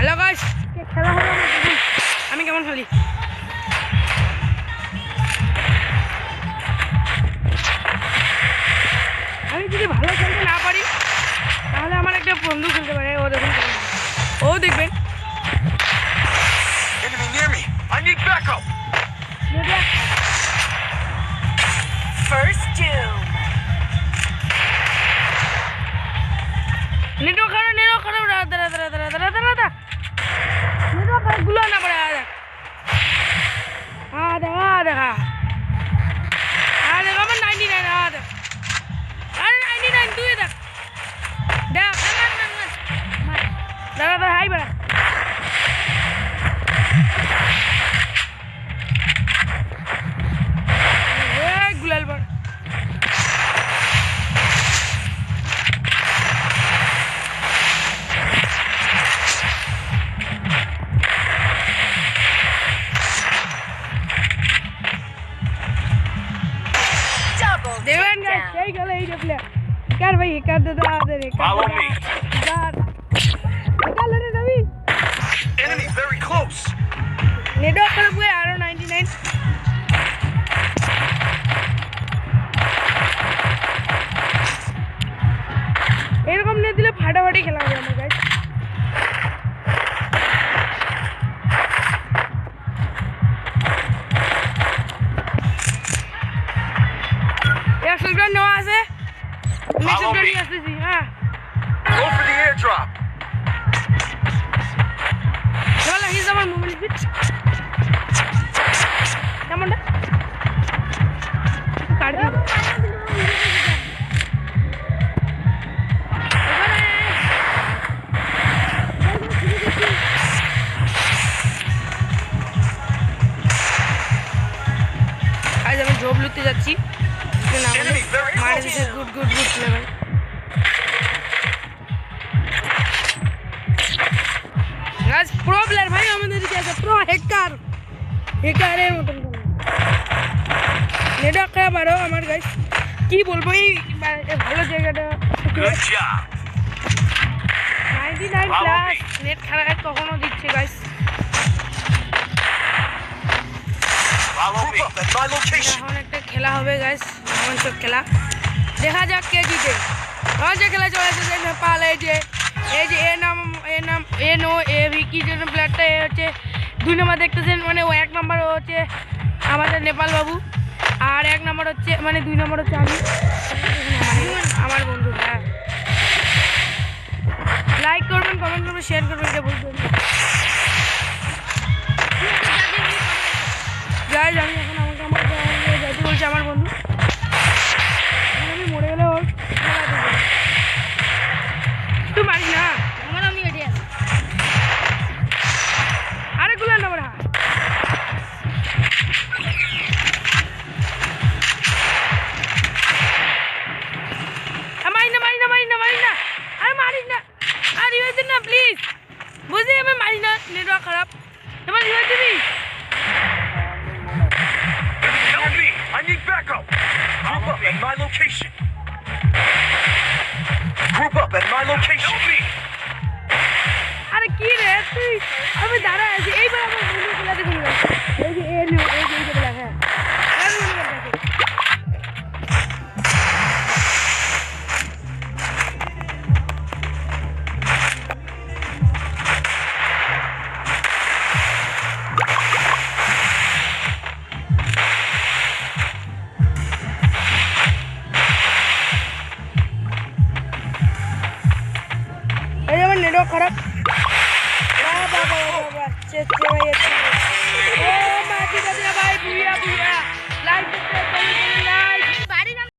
Hello guys, খেলা হবে আমি কেমন খেলি। আমি যদি ভালো খেলতে না পারি তাহলে আমার একটা বন্ধু খেলতে পারে। ও দেখুন, ও দেখবেন Enemy near me. I need backup. First doom. Network खराब दादा नेटवर्क गुला ना पड़ा देखा मैं 99 अरे 99 तू देख दादा हाई बड़ा गुलाल पर देवन का सही गले ही जब ले कर भाई कर दे दे Follow me. यार निकाल रे Ravi Enemy very close. Network खराब हुआ आरो 99 এরকম নিয়ে দিলে ফাটাফাটি খেলা হবে আমার গাইস। একশো গ্রাম নেওয়া আছে, নেক্সট গ্রাম নিয়ে আসতেছি। হ্যাঁ Go for the airdrop. চল হিজ আমার মোবাইল বিট কেমনটা কাট দিই আজ আমি জব লুতে যাচ্ছি মারে দিচ্ছে good good good level. Guys pro player ভাই আমাদের দিকে আছে, প্রো হ্যাকারের মতন নেটওয়ার্ক খারাপ আরো আমার গাইস কি বলবো এই ভালো জায়গাটা Good job. 99 প্লাস নেট খারাপ কখনো দিচ্ছে guys. Follow me. At my location. এখন একটা খেলা হবে গাইস, রোমাঞ্চক খেলা, দেখা যাক কে জিতে। রোমাঞ্চক খেলা চলেছে যে নেপাল এই যে এ নো এ ভি কি যেন প্লেয়ারটা এ হচ্ছে 2 নম্বর দেখতেছেন, মানে ও 1 নম্বর হচ্ছে আমাদের নেপাল বাবু, আর 1 নম্বর হচ্ছে মানে 2 নম্বর হচ্ছে আমি আমার বন্ধু। হ্যাঁ লাইক করবেন, কমেন্ট করবেন, শেয়ার করবেন, এটা বুঝবেন গাইস। আমি এখন আমার যাইতে বলছি আমার বন্ধু, আমি মরে গেলে ওর তুই মারিস না আমার, আমি এটি আছি আরে গুলো না বড়া আরে মারিস না আর রিভাইভ দিন না প্লিজ, বুঝলি আমি মারি না, নেটওয়ার্ক খারাপ, এবার রিভাইভ দিবি। Help me. I need backup. Group up at my location. Group up at my location. Help me. আরে কি রে তুই, আমি দাঁড়ায় আছি এইবার আমার বন্ধু খেলা দেখুন এই যে এই যে বলা। হ্যাঁ এই যে আমার নেটওয়ার্ক খারাপ। বাবা চেষ্টা ভাই ও মাটি দাদা ভাই বুইয়া লাইক করতে লাইক